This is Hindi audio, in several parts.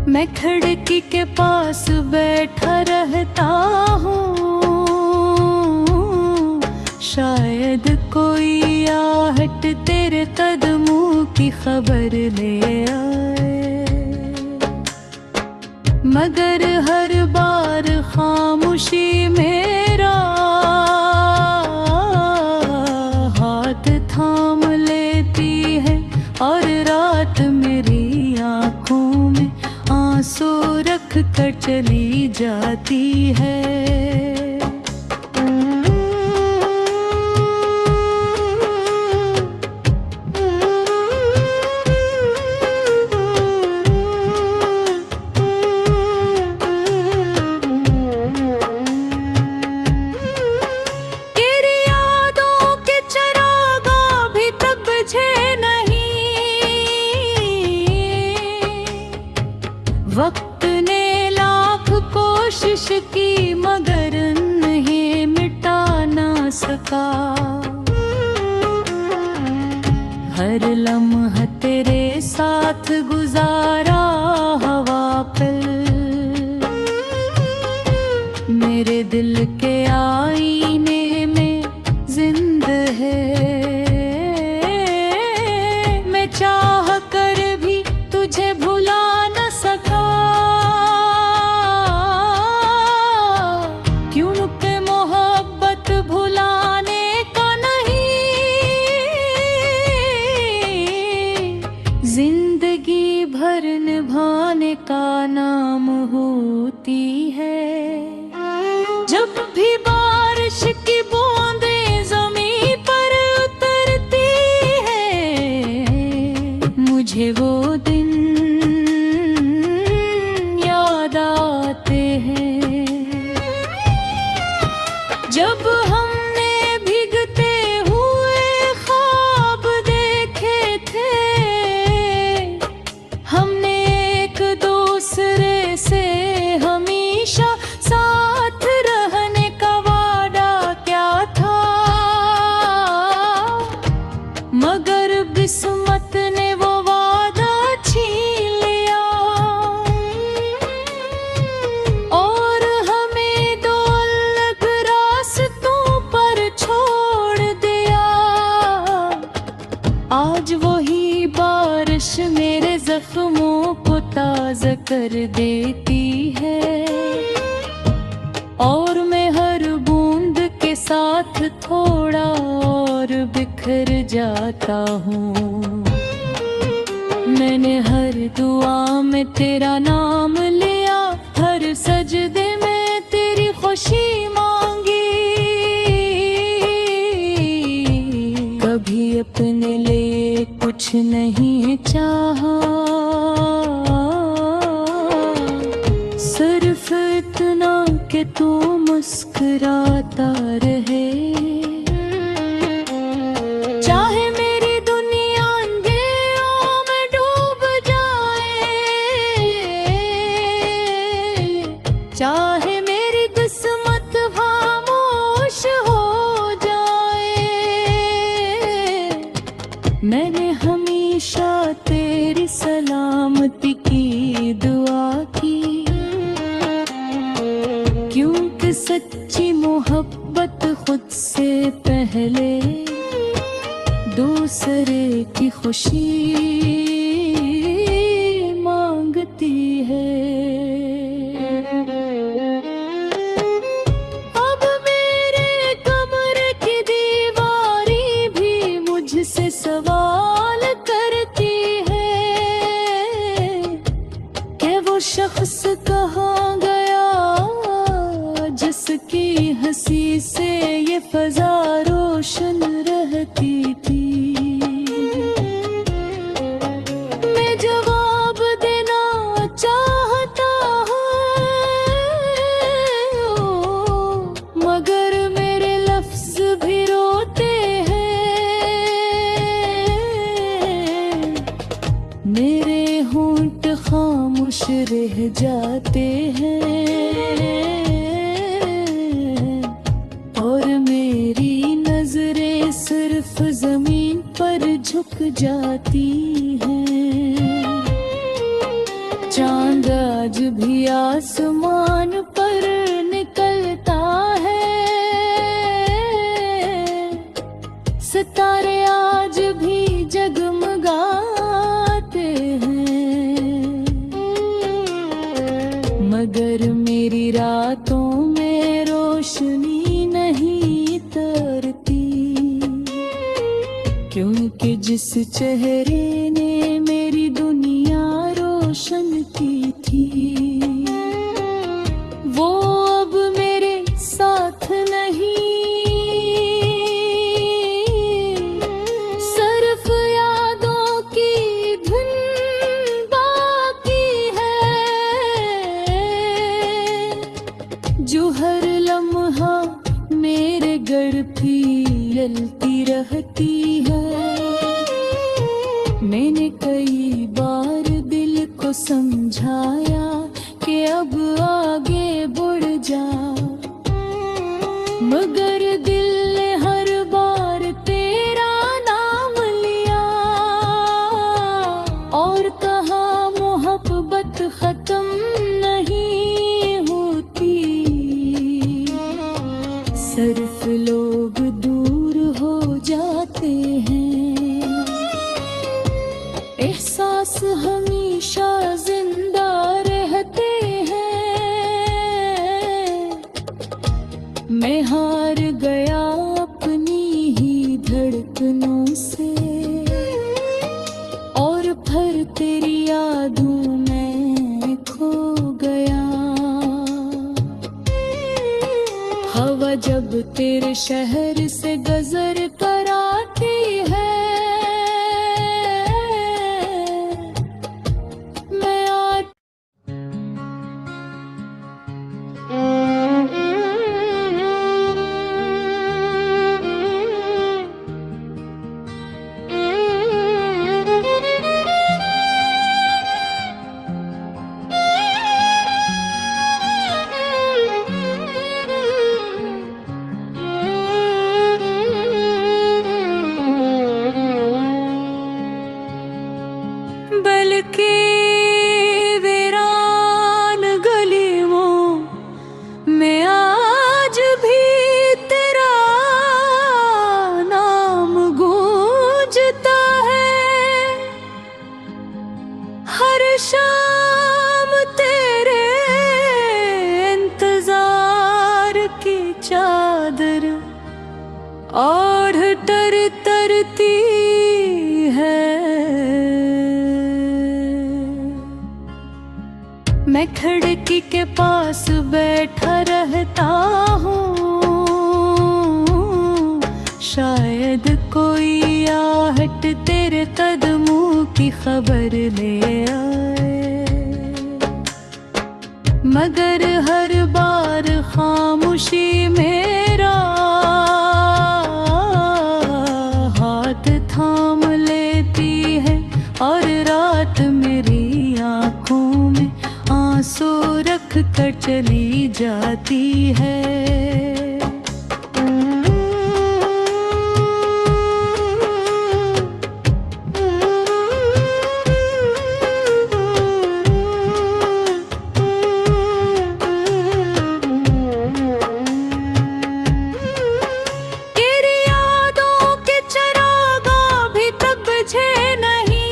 मैं खिड़की के पास बैठा रहता हूँ, शायद कोई आहट तेरे कदमों की खबर ले आए, मगर हर बार खामोशी मेरा हाथ थाम लेती है और रात मेरी आँखों में आंसू रख कर चली जाती है। वक्त ने लाख कोशिश की मगर नहीं मिटा ना सका, हर लम्हा तेरे साथ गुजारा हवा पर, मेरे दिल के आईने में जिंद है, मैं चाह कर भी तुझे भुला न सका, क्योंकि मोहब्बत भुलाने का नहीं, जिंदगी भर निभाने का नाम होती है। जब भी बारिश की बूंदें ज़मीं पर उतरती है, मुझे वो दिन याद आते हैं, जब हमने भीगते हुए ख्वाब देखे थे, हमने एक दूसरे से हमेशा साथ रहने का वादा क्या था, मगर किस्मत ने वो वादा छीन लिया और हमें दो अलग रास्तों पर छोड़ दिया। आज वही बारिश मेरे जख्मों को ताज़ा कर देती है और मैं हर बूंद के साथ थोड़ा और बिखर जाता हूँ। मैंने हर दुआ में तेरा नाम लिया, हर सजदे में तेरी खुशी मांगी, कभी अपने लिए कुछ नहीं चाहा, सिर्फ इतना कि तू मुस्कुराता रहे, चाहे मेरी दुनिया अंधेरों में डूब जाए, चाहे मेरी किस्मत खामोश हो जाए, मैंने हमेशा तेरी सलामती की दुआ की, क्योंकि सच्ची मोहब्बत खुद से पहले दूसरे की खुशी मांगती है। अब मेरे कमरे की दीवारी भी मुझसे सवाल करती है कि वो शख्स कहाँ गया जिसकी हंसी से ये फजा रोशन रहती थी। मैं जवाब देना चाहता हूँ मगर मेरे लफ्ज भी रोते हैं, मेरे होंठ खामोश रह जाते हैं और मेरी नजरें सिर्फ जमीन पर झुक जाती हैं। चांद आज भी आसमान पर निकलता है, सितारे आज भी जगमगाते हैं, मगर मेरी रातों में रोशनी नहीं तरती, क्योंकि जिस चेहरे ने मेरी दुनिया रोशन की थी वो अब मेरे साथ नहीं। सिर्फ यादों की धुन बाकी है, जो हर लम्हा मेरे गढ़ फीलती रहती है। मैंने कई बार दिल को समझाया कि अब आगे बढ़ जा, मगर दिल ने हर बार तेरा नाम लिया और कहा मोहब्बत खत्म नहीं होती, सिर्फ लोग दूर हो जाते हैं, एहसास हमेशा जिंदा रहते हैं। मैं हार गया अपनी ही धड़कनों से और फिर तेरी यादों में खो गया। हवा जब तेरे शहर से गुजर कर आती है, बल्कि वीरान गलियों में आज भी तेरा नाम गूंजता है। हर शाम तेरे इंतजार की चादर ओढ़ तर तरती है। मैं खिड़की के पास बैठा रहता हूँ, शायद कोई आहट तेरे कदमों की खबर ले आए, मगर हर बार खामोशी मेरा हाथ थाम लेती है और रात मेरी आँखों में आंसू रख कर चली जाती है। तेरी यादों के चरागा भी तब बुझे नहीं,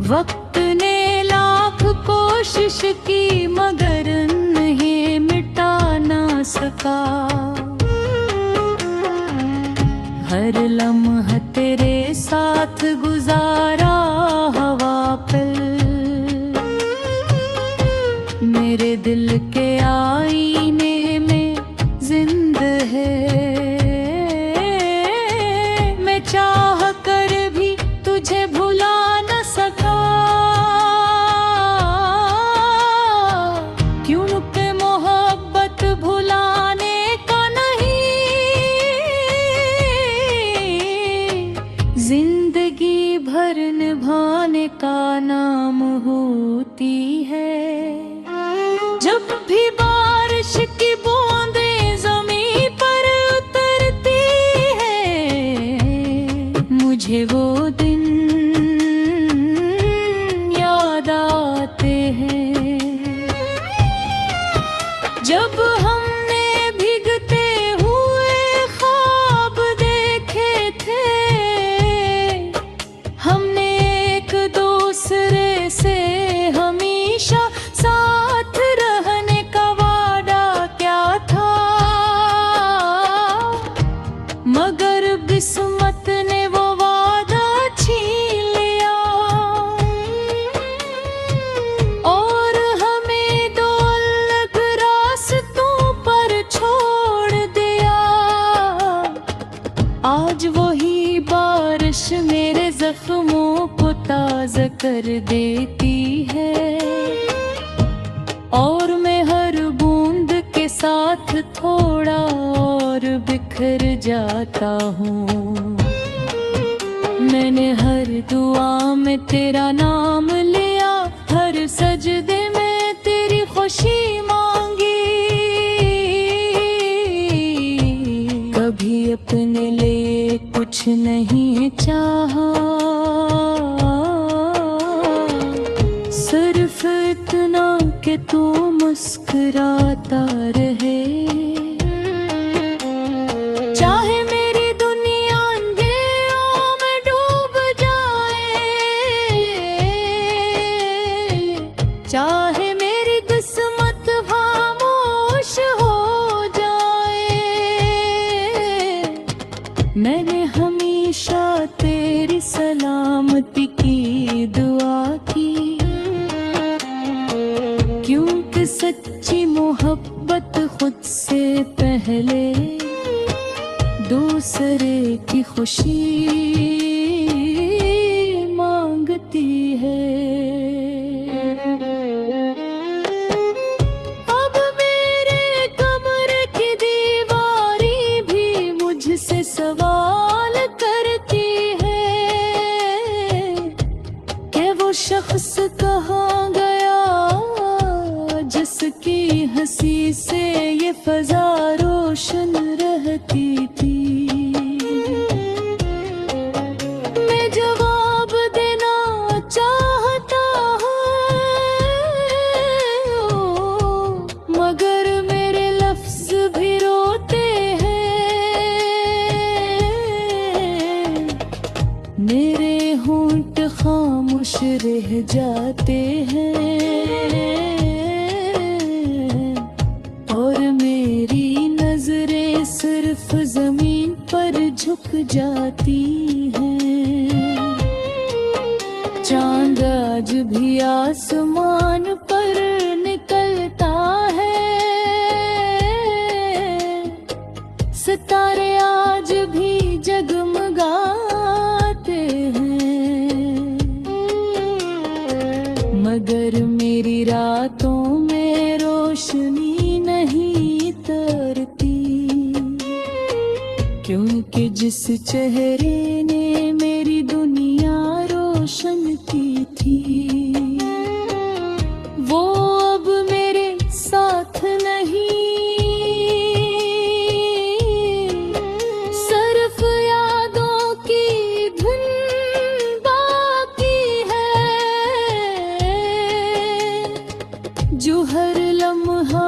वक्त ने लाख कोशिश की मगर नहीं मिटा ना सका। हर लम्हा तेरे साथ गुजारा हवा पर मेरे दिल के आईने में जिंद है। मैं चाह कर भी तुझे भुला न सका, क्योंकि मोहब्बत भुलाने का नहीं, जिंदगी भर निभाने का नाम होती है। जब भी बारिश की बूंदें ज़मीं पर उतरती है, मुझे वो दिन सा कर देती है, और मैं हर बूंद के साथ थोड़ा और बिखर जाता हूँ। मैंने हर दुआ में तेरा नाम लिया, हर सजदे में तेरी खुशी मांगी। कभी अपने लिए कुछ नहीं चाहा, सिर्फ इतना कि तू मुस्कुराता रहे। चाहे मेरी दुनिया अंधेरों में डूब जाए, चाहे मेरी किस्मत खामोश हो जाए, मैंने हमेशा तेरी सलामती की दुआ की। क्योंकि सच्ची मोहब्बत खुद से पहले दूसरे की खुशी मांगती है। अब मेरे कमरे की दीवारी भी मुझसे सवाल करती है कि वो शख्स कहाँ गया जिसकी हंसी से ये फजा रोशन रहती थी। मैं जवाब देना चाहता हूँ, मगर मेरे लफ्ज भी रोते हैं। मेरे होंठ खामोश रह जाते हैं, और मेरी नजरें सिर्फ जमीन पर झुक जाती हैं। चांद आज भी आसमान पर निकलता है, सितारे आज भी जगमगाते हैं, मगर मेरी रातों में रोशनी नहीं तरती। क्योंकि जिस चेहरे ने मेरी दुनिया रोशन की थी, वो अब मेरे साथ नहीं। सिर्फ यादों की धुन बाकी है, जो हर लम्हा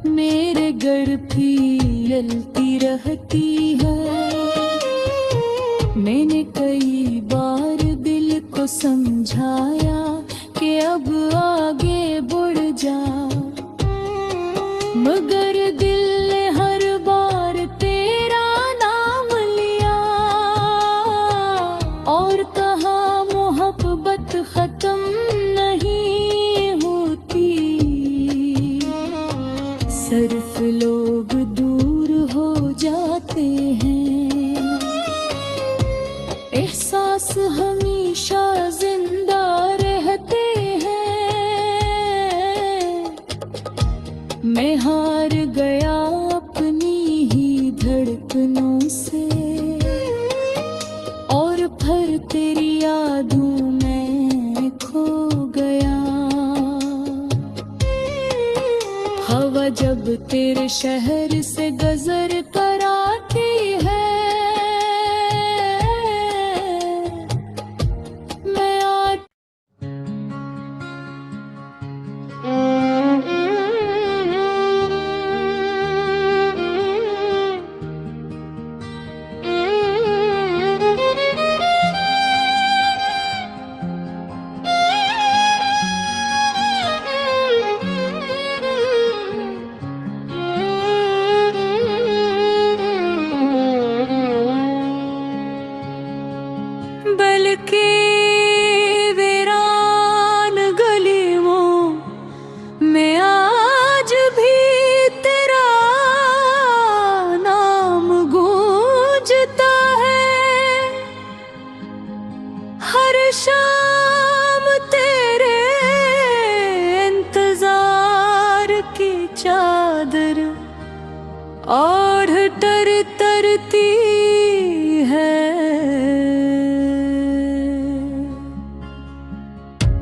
मेरे घर फीलती रहती है। मैंने कई बार दिल को समझाया कि अब आगे बढ़ जा, मगर दिल ने हर बार तेरा नाम लिया और कहा मोहब्बत खत्म नहीं होती। सिर्फ लोग दूर हो जाते हैं, एहसास हमेशा जिंदा रहते हैं। मैं हार गया अपनी ही धड़कनों से, और फिर तेरी यादों में खो गया। हवा जब तेरे शहर से गुजर कर आती है,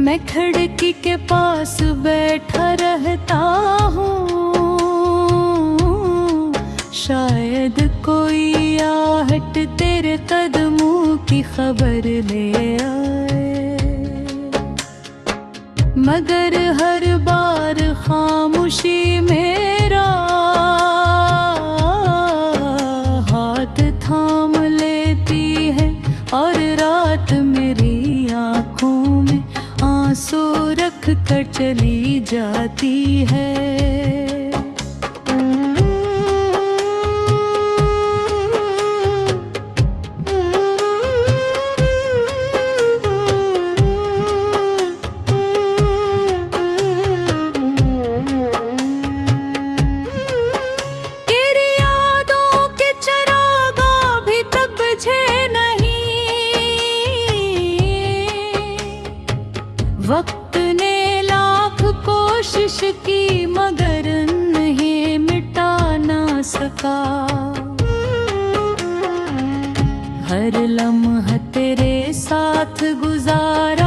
मैं खिड़की के पास बैठा रहता हूँ, शायद कोई आहट तेरे कदमों की खबर ले आए, मगर हर बार खामोशी मेरा हाथ थाम लेती है, और रात मेरी आँखों में आंसू रख कर चली जाती है। तेरी यादों के चरागा भी तब बुझे नहीं, वक्त ने लाख कोशिश की मगर नहीं मिटा ना सका। हर लम्हा तेरे साथ गुजार